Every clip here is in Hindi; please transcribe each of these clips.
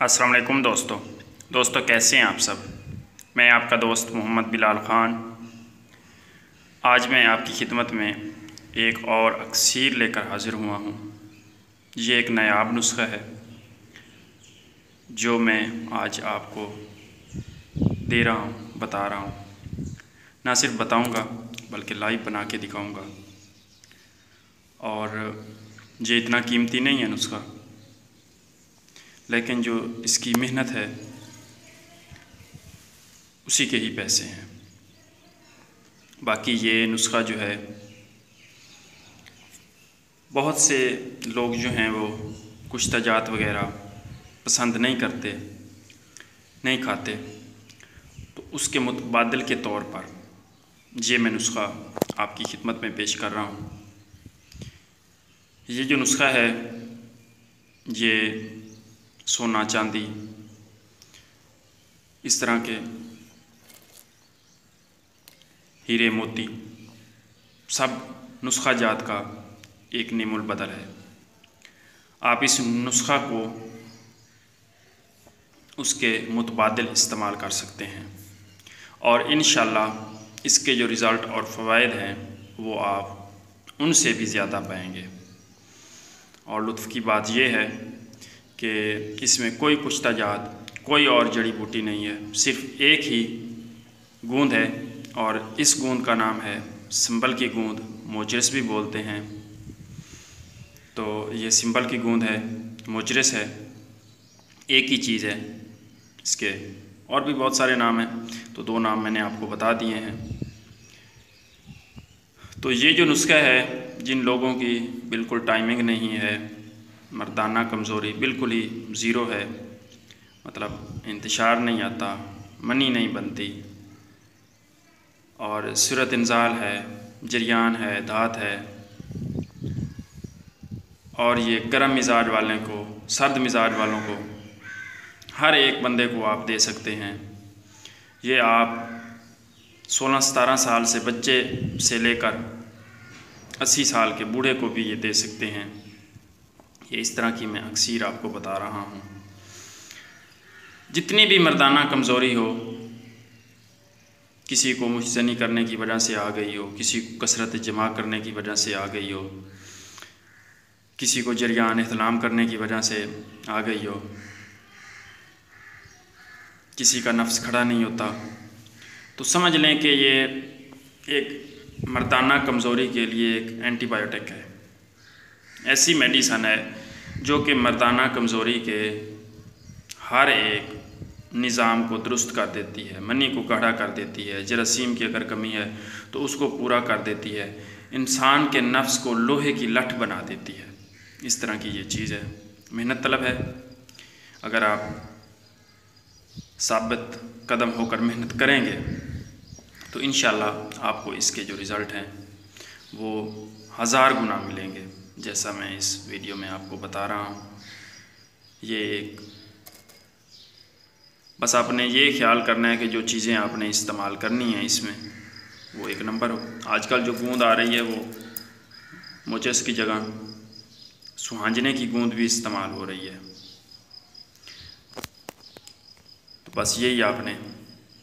अस्सलाम वालेकुम दोस्तों कैसे हैं आप सब। मैं आपका दोस्त मोहम्मद बिलाल ख़ान आज मैं आपकी खिदमत में एक और अक्सीर लेकर हाज़िर हुआ हूँ। ये एक नायाब नुस्ख़ा है जो मैं आज आपको दे रहा हूँ, बता रहा हूँ। ना सिर्फ बताऊँगा बल्कि लाइव बना के दिखाऊँगा। और ये इतना कीमती नहीं है नुस्ख़ा, लेकिन जो इसकी मेहनत है उसी के ही पैसे हैं। बाकी ये नुस्ख़ा जो है बहुत से लोग जो हैं वो कुश्ता जात वग़ैरह पसंद नहीं करते, नहीं खाते, तो उसके मुतबादिल के तौर पर ये मैं नुस्ख़ा आपकी खिदमत में पेश कर रहा हूँ। ये जो नुस्ख़ा है ये सोना चांदी इस तरह के हीरे मोती सब नुस्ख़ा जात का एक नेमुल बदल है। आप इस नुस्ख़ा को उसके मुतबादिल इस्तेमाल कर सकते हैं और इंशाअल्लाह इसके जो रिज़ल्ट और फ़वाइद हैं वो आप उनसे भी ज़्यादा पाएंगे। और लुत्फ़ की बात यह है कि इसमें कोई कुश्ता जात, कोई और जड़ी बूटी नहीं है, सिर्फ़ एक ही गूंद है और इस गूंद का नाम है सिंबल की गूंद, मोजरस भी बोलते हैं। तो ये सिंबल की गूंद है, मोजरस है, एक ही चीज़ है। इसके और भी बहुत सारे नाम हैं, तो दो नाम मैंने आपको बता दिए हैं। तो ये जो नुस्ख़ा है, जिन लोगों की बिल्कुल टाइमिंग नहीं है, मर्दाना कमज़ोरी बिल्कुल ही ज़ीरो है, मतलब इंतशार नहीं आता, मनी नहीं बनती और सूरत इंजाल है, जरियान है, दात है, और ये गर्म मिजाज वाले को, सर्द मिजाज वालों को, हर एक बंदे को आप दे सकते हैं। ये आप 16-17 साल से बच्चे से लेकर 80 साल के बूढ़े को भी ये दे सकते हैं। ये इस तरह की मैं अक्सीर आपको बता रहा हूँ। जितनी भी मर्दाना कमज़ोरी हो, किसी को मुहज़नी करने की वजह से आ गई हो, किसी को कसरत जमा करने की वजह से आ गई हो, किसी को जरियान इहतलाम करने की वजह से आ गई हो, किसी का नफ्स खड़ा नहीं होता, तो समझ लें कि ये एक मर्दाना कमज़ोरी के लिए एक एंटीबायोटिक है। ऐसी मेडिसन है जो कि मर्दाना कमज़ोरी के हर एक निज़ाम को दुरुस्त कर देती है, मनी को गाढ़ा कर देती है, जरासीम की अगर कमी है तो उसको पूरा कर देती है, इंसान के नफ्स को लोहे की लठ बना देती है। इस तरह की ये चीज़ है, मेहनत तलब है। अगर आप साबित कदम होकर मेहनत करेंगे तो इंशाअल्लाह आपको इसके जो रिज़ल्ट हैं वो 1000 गुना मिलेंगे, जैसा मैं इस वीडियो में आपको बता रहा हूँ। ये एक बस आपने ये ख्याल करना है कि जो चीज़ें आपने इस्तेमाल करनी हैं इसमें वो एक नंबर हो। आजकल जो गूंद आ रही है वो मोचस की जगह सुहांजने की गूंद भी इस्तेमाल हो रही है। तो बस यही आपने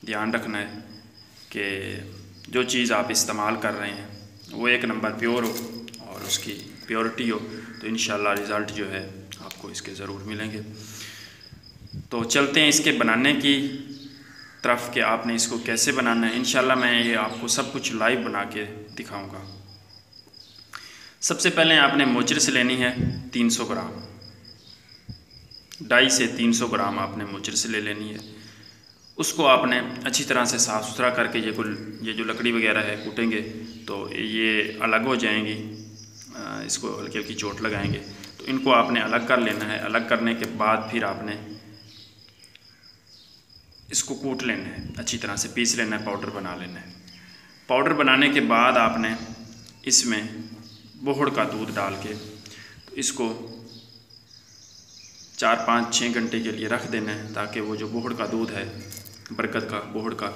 ध्यान रखना है कि जो चीज़ आप इस्तेमाल कर रहे हैं वो एक नंबर प्योर हो और उसकी प्योरिटी हो, तो इंशाअल्लाह रिज़ल्ट जो है आपको इसके ज़रूर मिलेंगे। तो चलते हैं इसके बनाने की तरफ कि आपने इसको कैसे बनाना है। इंशाअल्लाह मैं ये आपको सब कुछ लाइव बना के दिखाऊंगा। सबसे पहले आपने मोचरस लेनी है 300 ग्राम, 250 से 300 ग्राम आपने मोचरस ले लेनी है। उसको आपने अच्छी तरह से साफ़ सुथरा करके ये जो लकड़ी वगैरह है कूटेंगे तो ये अलग हो जाएंगी, इसको हल्की हल्की चोट लगाएंगे, तो इनको आपने अलग कर लेना है। अलग करने के बाद फिर आपने इसको कूट लेना है, अच्छी तरह से पीस लेना है, पाउडर बना लेना है। पाउडर बनाने के बाद आपने इसमें बोहड़ का दूध डाल के तो इसको 4-5-6 घंटे के लिए रख देना है, ताकि वो जो बोहड़ का दूध है, बरकत का, बोहड़ का,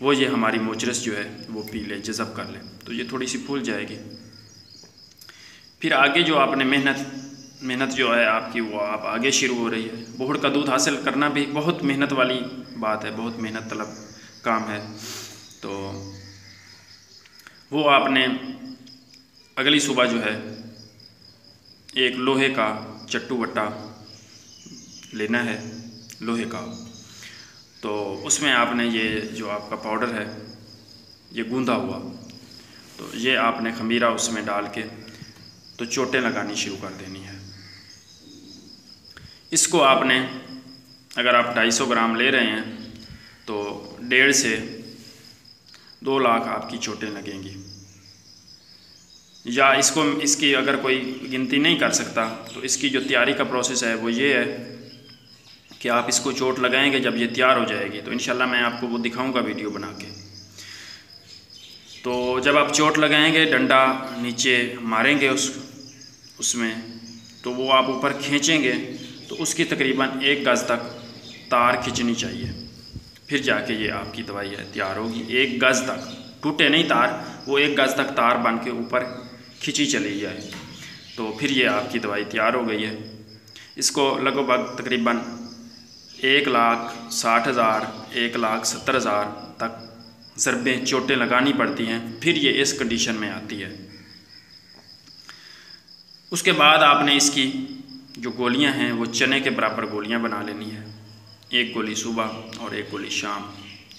वो ये हमारी मोचरस जो है वो पी ले, जज़ब कर ले, तो ये थोड़ी सी फूल जाएगी। फिर आगे जो आपने मेहनत मेहनत जो है आपकी वो आप आगे शुरू हो रही है। बोहड़ का दूध हासिल करना भी बहुत मेहनत वाली बात है, बहुत मेहनत तलब काम है। तो वो आपने अगली सुबह जो है एक लोहे का चट्टू बट्टा लेना है, लोहे का। तो उसमें आपने ये जो आपका पाउडर है ये गूंदा हुआ, तो ये आपने खमीरा उसमें डाल के तो चोटें लगानी शुरू कर देनी है। इसको आपने अगर आप 250 ग्राम ले रहे हैं तो 1.5 से 2 लाख आपकी चोटें लगेंगी। या इसकी अगर कोई गिनती नहीं कर सकता तो इसकी जो तैयारी का प्रोसेस है वो ये है कि आप इसको चोट लगाएंगे, जब ये तैयार हो जाएगी तो इंशाल्लाह मैं आपको वो दिखाऊंगा वीडियो बना के। तो जब आप चोट लगाएंगे, डंडा नीचे मारेंगे उसमें, तो वो आप ऊपर खींचेंगे तो उसकी तकरीबन 1 गज़ तक तार खींचनी चाहिए, फिर जाके ये आपकी दवाई है तैयार होगी। 1 गज़ तक टूटे नहीं तार, वो 1 गज़ तक तार बन के ऊपर खींची चली जाए तो फिर ये आपकी दवाई तैयार हो गई है। इसको लगभग तकरीबन 1,60,000 1,70,000 तक ज़रबें चोटें लगानी पड़ती हैं, फिर ये इस कंडीशन में आती है। उसके बाद आपने इसकी जो गोलियां हैं वो चने के बराबर गोलियां बना लेनी है। 1 गोली सुबह और 1 गोली शाम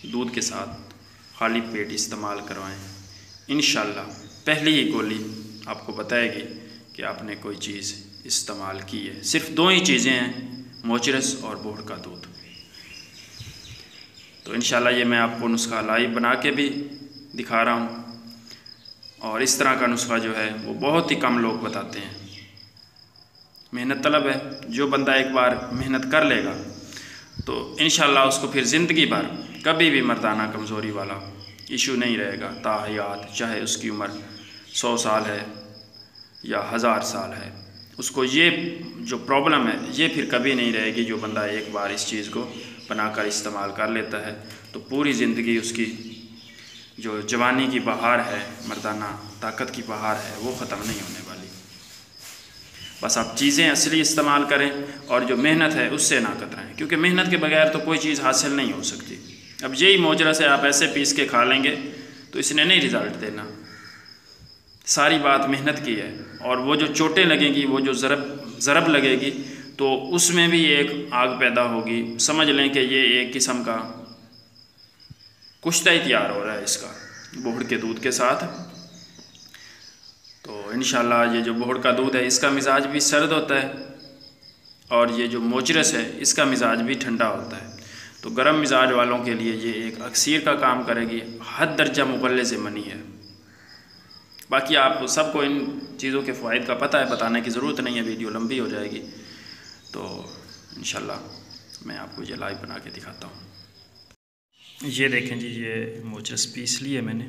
दूध के साथ खाली पेट इस्तेमाल करवाएं। इंशाल्लाह पहली ही गोली आपको बताएगी कि आपने कोई चीज़ इस्तेमाल की है। सिर्फ 2 ही चीज़ें हैं, मोचरस और बोहड़ का दूध। तो इंशाल्लाह ये मैं आपको नुस्खा लाइव बना के भी दिखा रहा हूँ। और इस तरह का नुस्खा जो है वो बहुत ही कम लोग बताते हैं। मेहनत तलब है, जो बंदा एक बार मेहनत कर लेगा तो इंशाल्लाह उसको फिर ज़िंदगी भर कभी भी मर्दाना कमज़ोरी वाला इशू नहीं रहेगा ताहयात। चाहे उसकी उम्र 100 साल है या 1000 साल है, उसको ये जो प्रॉब्लम है ये फिर कभी नहीं रहेगी। जो बंदा एक बार इस चीज़ को बनाकर इस्तेमाल कर लेता है तो पूरी ज़िंदगी उसकी जो जवानी की बहार है, मर्दाना ताकत की बहार है, वो ख़त्म नहीं होने वाली। बस आप चीज़ें असली इस्तेमाल करें और जो मेहनत है उससे ना कतराएं, क्योंकि मेहनत के बगैर तो कोई चीज़ हासिल नहीं हो सकती। अब यही मोजरा से आप ऐसे पीस के खा लेंगे तो इसने नहीं रिज़ल्ट देना। सारी बात मेहनत की है। और वो जो चोटें लगेंगी, वो जो ज़रब लगेगी, तो उसमें भी एक आग पैदा होगी। समझ लें कि ये एक किस्म का कुश्ता ही तैयार हो रहा है इसका बोहड़ के दूध के साथ। तो इंशाल्लाह ये जो बोहड़ का दूध है इसका मिजाज भी सर्द होता है और ये जो मोचरस है इसका मिजाज भी ठंडा होता है। तो गर्म मिजाज वालों के लिए ये एक अक्सीर का काम करेगी, हद दर्जा मुगल्ले से मनी है। बाकी आप सबको इन चीज़ों के फ़वाइद का पता है, बताने की ज़रूरत नहीं है, वीडियो लंबी हो जाएगी। तो इंशाल्लाह मैं आपको ये लाइव बना के दिखाता हूँ। ये देखें जी, ये मोचरस पीस ली है मैंने,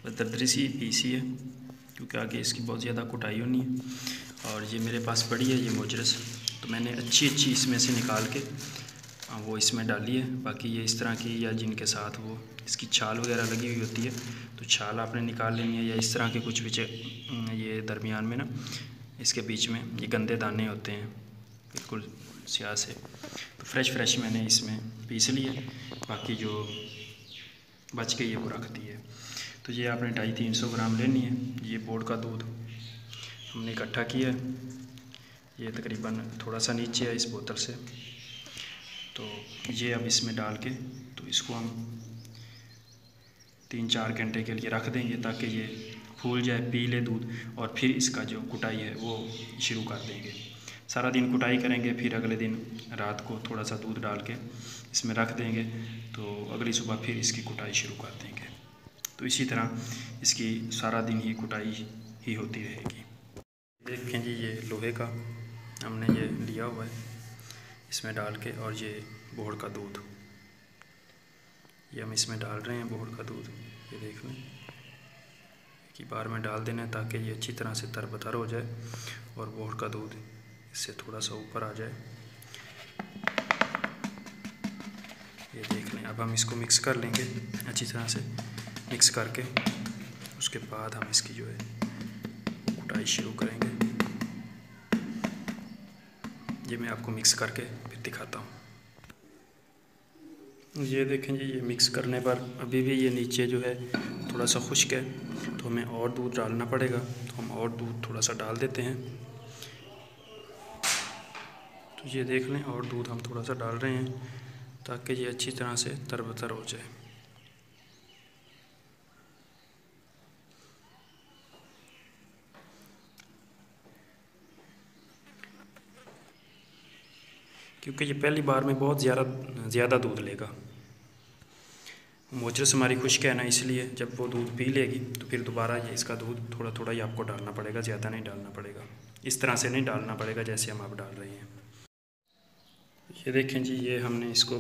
बस दरदरी सी पीसी है क्योंकि आगे इसकी बहुत ज़्यादा कुटाई होनी है। और ये मेरे पास पड़ी है ये मोचरस, तो मैंने अच्छी इसमें से निकाल के वो इसमें डाली है। बाकी ये इस तरह की, या जिनके साथ वो इसकी छाल वगैरह लगी हुई होती है तो छाल आपने निकाल लेनी है। या इस तरह के कुछ बीच ये दरमियान में ना, इसके बीच में ये गंदे दाने होते हैं बिल्कुल स्याह से, तो फ्रेश मैंने इसमें पीस ली है। बाकी जो बच गई है वो रख दी है। तो ये आपने 250-300 ग्राम लेनी है। ये बोहड़ का दूध हमने इकट्ठा किया है, ये तकरीबन थोड़ा सा नीचे है इस बोतल से। तो ये अब इसमें डाल के तो इसको हम 3-4 घंटे के लिए रख देंगे ताकि ये फूल जाए, पी ले दूध, और फिर इसका जो कुटाई है वो शुरू कर देंगे। सारा दिन कुटाई करेंगे, फिर अगले दिन रात को थोड़ा सा दूध डाल के इसमें रख देंगे, तो अगली सुबह फिर इसकी कुटाई शुरू कर देंगे। तो इसी तरह इसकी सारा दिन ही कुटाई ही होती रहेगी। देखें जी, ये लोहे का हमने ये लिया हुआ है, इसमें डाल के, और ये बोहड़ का दूध ये हम इसमें डाल रहे हैं। बोहड़ का दूध ये देख लें, एक ही बार में डाल देना है ताकि ये अच्छी तरह से तरबतर हो जाए और बोहड़ का दूध इससे थोड़ा सा ऊपर आ जाए। ये देख लें। अब हम इसको मिक्स कर लेंगे अच्छी तरह से, मिक्स करके उसके बाद हम इसकी जो है कुटाई शुरू करेंगे। ये मैं आपको मिक्स करके फिर दिखाता हूँ। ये देखें जी, ये मिक्स करने पर अभी भी ये नीचे जो है थोड़ा सा खुश्क है, तो हमें और दूध डालना पड़ेगा। तो हम और दूध थोड़ा सा डाल देते हैं। तो ये देख लें, और दूध हम थोड़ा सा डाल रहे हैं ताकि ये अच्छी तरह से तरबतर हो जाए। क्योंकि ये पहली बार में बहुत ज़्यादा दूध लेगा। मोचरस हमारी खुश्क है ना, इसलिए जब वो दूध पी लेगी तो फिर दोबारा ये इसका दूध थोड़ा थोड़ा ही आपको डालना पड़ेगा, ज़्यादा नहीं डालना पड़ेगा। इस तरह से नहीं डालना पड़ेगा जैसे हम अब डाल रहे हैं। ये देखें जी, ये हमने इसको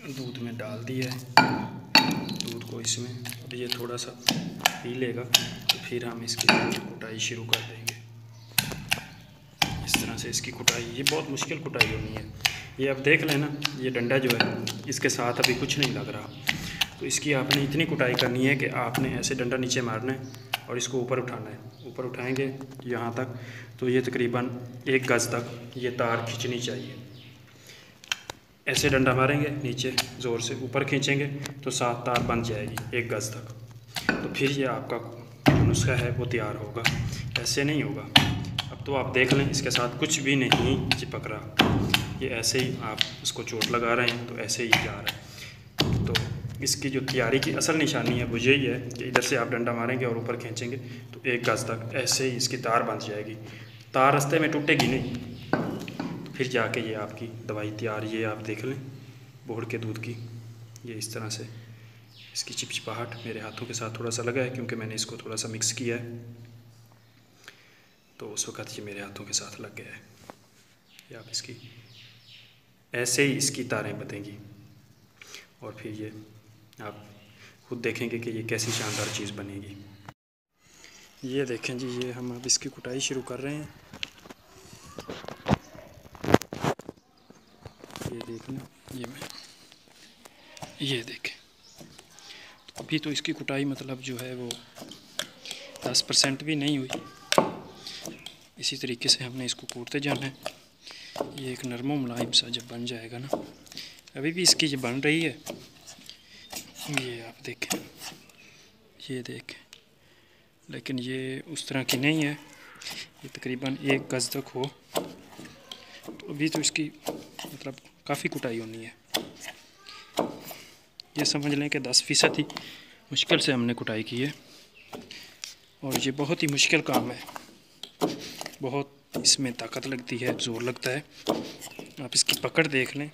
दूध में डाल दिया है। दूध को इसमें अब ये थोड़ा सा पी लेगा तो फिर हम इसकी कुटाई शुरू कर देंगे। इस तरह से इसकी कुटाई, ये बहुत मुश्किल कुटाई होनी है। ये अब देख लेना, ये डंडा जो है इसके साथ अभी कुछ नहीं लग रहा। तो इसकी आपने इतनी कुटाई करनी है कि आपने ऐसे डंडा नीचे मारना है और इसको ऊपर उठाना है। ऊपर उठाएंगे यहाँ तक, तो ये तकरीबन 1 गज़ तक ये तार खींचनी चाहिए। ऐसे डंडा मारेंगे नीचे ज़ोर से, ऊपर खींचेंगे तो 7 तार बन जाएगी 1 गज़ तक। तो फिर ये आपका नुस्खा है वो तैयार होगा, ऐसे नहीं होगा। अब तो आप देख लें, इसके साथ कुछ भी नहीं चिपक रहा, ये ऐसे ही आप उसको चोट लगा रहे हैं तो ऐसे ही जा रहा है। तो इसकी जो तैयारी की असल निशानी है वो यही है कि इधर से आप डंडा मारेंगे और ऊपर खींचेंगे तो 1 गज़ तक ऐसे ही इसकी तार बन जाएगी। तार रास्ते में टूटेगी नहीं, तो फिर जाके ये आपकी दवाई तैयार। ये आप देख लें बोड़ के दूध की, ये इस तरह से इसकी चिपचिपाहट मेरे हाथों के साथ थोड़ा सा लगा है क्योंकि मैंने इसको थोड़ा सा मिक्स किया है, तो उस वक़्त ये मेरे हाथों के साथ लग गया है। ये आप इसकी ऐसे ही इसकी तारें बंधेंगी और फिर ये आप खुद देखेंगे कि ये कैसी शानदार चीज़ बनेगी। ये देखें जी, ये हम अब इसकी कुटाई शुरू कर रहे हैं। ये देख लें, ये देखें, तो अभी तो इसकी कुटाई मतलब जो है वो 10% भी नहीं हुई। इसी तरीके से हमने इसको कूटते जाना है। ये एक नरम मुलायम सा जब बन जाएगा ना, अभी भी इसकी जो बन रही है, ये आप देखें, ये देखें, लेकिन ये उस तरह की नहीं है। ये तकरीबन 1 गज़ तक हो, तो अभी तो इसकी मतलब काफ़ी कुटाई होनी है। ये समझ लें कि 10% ही मुश्किल से हमने कुटाई की है, और ये बहुत ही मुश्किल काम है। बहुत इसमें ताकत लगती है, ज़ोर लगता है। आप इसकी पकड़ देख लें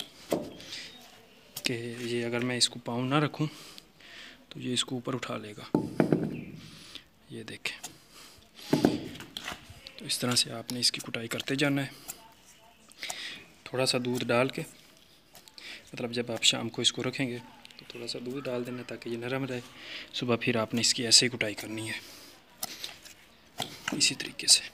कि ये अगर मैं इसको पाँव ना रखूं तो ये इसको ऊपर उठा लेगा। ये देखें, तो इस तरह से आपने इसकी कुटाई करते जाना है। थोड़ा सा दूध डाल के, मतलब जब आप शाम को इसको रखेंगे तो थोड़ा सा दूध डाल देना ताकि ये नरम रहे। सुबह फिर आपने इसकी ऐसे ही कुटाई करनी है, इसी तरीके से।